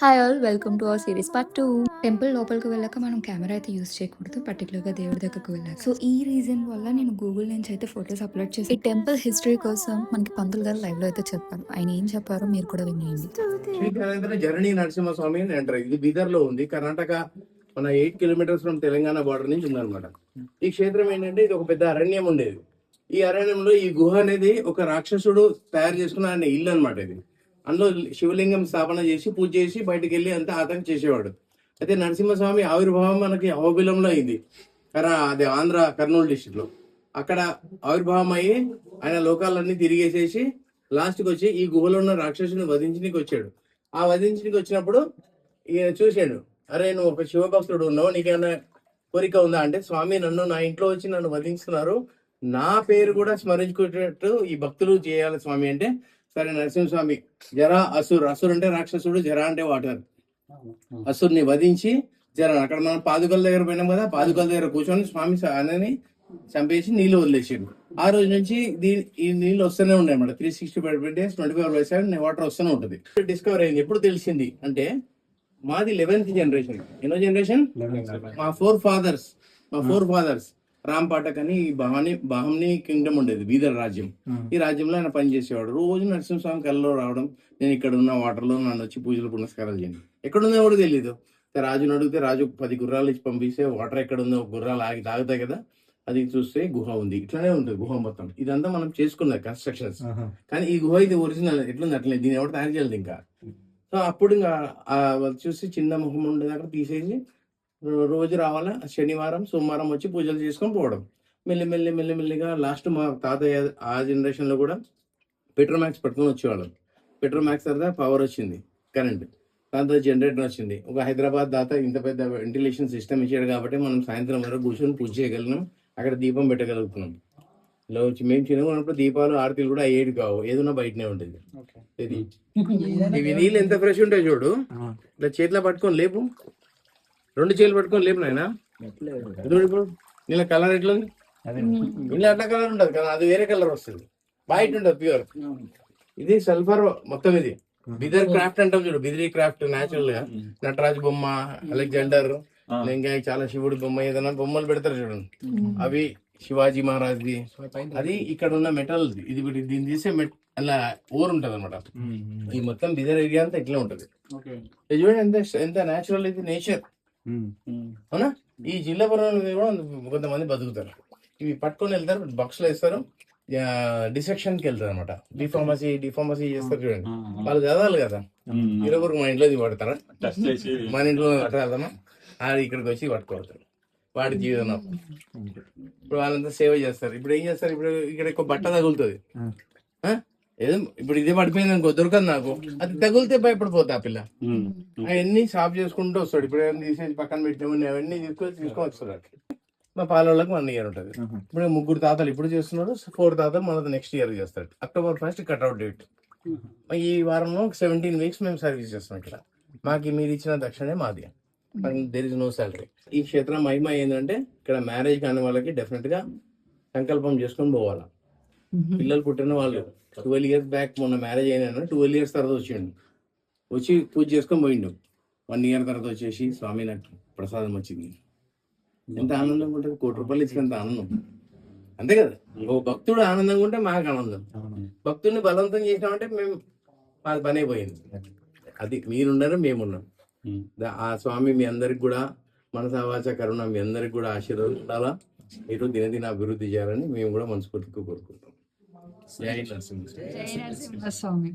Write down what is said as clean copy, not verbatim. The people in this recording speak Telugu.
Hi all, welcome to our series part 2. Temple లోపలికి వెళ్ళాక మనం కెమెరా అయితే యూస్ చేయకూడదు, పర్టికులర్గా దేవుడి దగ్గరకు వెళ్ళాక. సో ఈ రీజన్ వల్ల నేను గూగుల్ నుంచి అయితే ఫొటోస్ అప్లోడ్ చేసి ఈ టెంపుల్ హిస్టరీ కోసం మనకి పంతులు గారు లైవ్ లో అయితే చెప్పారు. ఆయన ఏం చెప్పారో మీరు కూడా వినేయండి. శ్రీ జరణి నరసింహస్వామి అని అంటారు. ఇది బీదర్ లో ఉంది, కర్ణాటక మన 8 కిలోమీటర్స్ ఫ్రమ్ తెలంగాణ బార్డర్ నుంచి ఉందన్నమాట. ఈ క్షేత్రం ఏంటంటే ఇది ఒక పెద్ద అరణ్యం ఉండేది. ఈ అరణ్యంలో ఈ గుహ అనేది ఒక రాక్షసుడు తయారు చేసుకున్న ఆయన ఇల్లు అనమాట. ఇది అందులో శివలింగం స్థాపన చేసి పూజ చేసి బయటకు వెళ్ళి అంతా అతను చేసేవాడు. అయితే నరసింహస్వామి ఆవిర్భావం మనకి అహోబిలంలో అయింది, అది ఆంధ్ర కర్నూలు డిస్టిక్ లో. అక్కడ ఆవిర్భావం అయ్యి ఆయన లోకాలన్నీ తిరిగేసేసి లాస్ట్కి వచ్చి ఈ గుహలో ఉన్న రాక్షసుని వధించడానికి వచ్చాడు. ఆ వధించడానికి వచ్చినప్పుడు ఈయన చూశాడు, అరే నువ్వు ఒక శివభక్తుడు ఉన్నావు, నీకేమైనా కోరిక ఉందా అంటే, స్వామి నన్ను నా ఇంట్లో వచ్చి నన్ను వధిస్తున్నారు, నా పేరు కూడా స్మరించుకునేటట్టు ఈ భక్తులు చేయాలి స్వామి అంటే, సరే నరసింహస్వామి జరా అసురు అంటే రాక్షసుడు, జరా అంటే వాటర్, అసురుని వధించి జర అక్కడ మనం పాదుకల దగ్గర పోయినాం కదా, పాదుకల దగ్గర కూర్చొని స్వామి అని చంపేసి నీళ్లు వదిలేసాడు. ఆ రోజు నుంచి ఈ నీళ్ళు వస్తూనే ఉన్నాయి అన్నమాట. 365 days 24/7 వాటర్ వస్తూనే ఉంటుంది. డిస్కవర్ అయింది. ఎప్పుడు తెలిసింది అంటే, మాది 11th జనరేషన్. ఎన్నో జనరేషన్? మా ఫోర్ ఫాదర్స్ రామ్ పాఠక్ అని బాహమ్ని కింగ్డమ్ ఉండేది, బీదర్ రాజ్యం. ఈ రాజ్యంలో ఆయన పనిచేసేవాడు. రోజు నరసింహస్వామి కళ్ళలో రావడం, నేను ఇక్కడ ఉన్న వాటర్ లో నన్ను వచ్చి పూజలు పునస్కారాలు చేయండి. ఎక్కడుందో కూడా తెలియదు. రాజుని అడిగితే రాజు 10 గుర్రాలు ఇచ్చి పంపిస్తే వాటర్ ఎక్కడుందో గుర్రాలు ఆగి తాగుతాయి కదా, అది చూస్తే గుహ ఉంది. ఇట్లానే ఉంటుంది గుహ మొత్తం. ఇదంతా మనం చేసుకున్నది కన్స్ట్రక్షన్స్. కానీ ఈ గుహ ఇది ఒరిజినల్ ఎట్లుంది అట్లే, దీని ఎవరు తయారు చేయలేదు ఇంకా. సో అప్పుడు ఇంకా చూసి చిన్న ముఖం ఉండేది అక్కడ తీసేసి రోజు రావాలా, శనివారం సోమవారం వచ్చి పూజలు చేసుకొని పోవడం. మెల్లిగా లాస్ట్ మా తాతయ్య ఆ జనరేషన్ లో కూడా పెట్రోమాక్స్ పట్టుకొని వచ్చేవాళ్ళం. పెట్రోమాక్స్ తర్వాత పవర్ వచ్చింది, కరెంట్, దాంతో జనరేటర్ వచ్చింది. ఒక హైదరాబాద్ దాత ఇంత పెద్ద వెంటిలేషన్ సిస్టమ్ ఇచ్చాడు కాబట్టి మనం సాయంత్రం వరకు కూర్చొని పూజ చేయగలిగినాం, అక్కడ దీపం పెట్టగలుగుతున్నాం. ఇలా వచ్చి మేము చిన్నప్పుడు దీపాలు ఆరతిలు కూడా అయ్యేది కావు, ఏదైనా బయటనే ఉంటుంది. ఇవి నీళ్ళు ఎంత ఫ్రెష్ ఉంటాయి చూడు, ఇట్లా చేతిలో పట్టుకొని లేపు, 2 చేతులు పట్టుకొని లేపు నాయన. ఇప్పుడు నీళ్ళ కలర్ ఎట్లా ఉంది? నీళ్ళు అట్లా కలర్ ఉంటుంది కదా, అది వేరే కలర్ వస్తుంది, బయట ఉంటుంది ప్యూర్. ఇది సల్ఫర్ మొత్తం. ఇది బిదర్ క్రాఫ్ట్ అంటాం చూడు, బిదరీ క్రాఫ్ట్. న్యాచురల్ గా నటరాజ్ బొమ్మ, అలెగ్జాండర్, ఇంకా చాలా శివుడి బొమ్మ, ఏదైనా బొమ్మలు పెడతారు చూడండి, అవి శివాజీ మహారాజ్ది. అది ఇక్కడ ఉన్న మెటల్. ఇది దీన్ని తీసే అలా ఓర్ ఉంటది అనమాట. ఈ మొత్తం బిదర్ ఏరియా అంతా ఇట్లా ఉంటది. చూడండి ఎంత న్యాచురల్, ఇది నేచర్. అవునా? ఈ జిల్లా పరంగా కూడా కొంతమంది బతుకుతారు. ఇవి పట్టుకొని వెళ్తారు, బాక్స్ లో వేస్తారు, డిసెక్షన్ కి వెళ్తారు అనమాట. డిఫార్మసీ చేస్తారు చూడండి, వాళ్ళు చదవాలి కదా. ఇరవరు మా ఇంట్లో పడతారా, మన ఇంట్లో పట్టగలుగుతామా? అది ఇక్కడికి వచ్చి పట్టుకోవడతారు. వాడి జీవనం. ఇప్పుడు వాళ్ళంతా సేవ చేస్తారు. ఇప్పుడు ఏం చేస్తారు, ఇప్పుడు ఇక్కడ ఎక్కువ బట్ట తగులుతుంది, ఏదో ఇప్పుడు ఇదే పడిపోయింది అనుకో, దొరకదు నాకు, అది తగిలితే భయపడిపోతా ఆ పిల్ల. అవన్నీ సాఫ్ చేసుకుంటూ వస్తాడు. ఇప్పుడు ఏమైనా తీసేసి పక్కన పెట్టినామని అవన్నీ తీసుకొని వస్తాడు. మా పాలకి 1 year ఉంటుంది. ఇప్పుడు 3 తాతలు ఇప్పుడు చేస్తున్నారు, 4 తాతలు మన నెక్స్ట్ ఇయర్ చేస్తాడు. October 1st cutout date. ఈ వారంలో 17 weeks మేము సర్వీస్ చేస్తాం ఇక్కడ. మాకు మీరు ఇచ్చిన దక్షిణే మాది, దేర్ ఇస్ నో సాలరీ. ఈ క్షేత్రం మహిమ ఏంటంటే, ఇక్కడ మ్యారేజ్ కాని వాళ్ళకి డెఫినెట్ గా సంకల్పం చేసుకొని పోవాలా. పిల్లలు పుట్టిన వాళ్ళు 12 years బ్యాక్ మొన్న మ్యారేజ్ అయినా, 12 years తర్వాత వచ్చి పూజ చేసుకొని పోయిండు. 1 year తర్వాత వచ్చేసి, స్వామి నాకు ప్రసాదం వచ్చింది. ఎంత ఆనందంగా ఉంటుంది, 1 కోటి రూపాయలు ఇచ్చినంత ఆనందం. అంతే కదా, ఓ భక్తుడు ఆనందంగా ఉంటే మాకు ఆనందం. భక్తుడిని బలవంతం చేసినామంటే మేము మాకు పని అయిపోయింది. అది మీరున్నారు, మేమున్నాం. ఆ స్వామి మీ అందరికి కూడా మనసావాచ కరుణ మీ అందరికి కూడా ఆశీర్వాదం ఉండాలా. మీరు దినదిన అభివృద్ధి చేయాలని మేము కూడా మనస్ఫూర్తిగా కోరుకుంటాం. జై నరసింహస్వామి.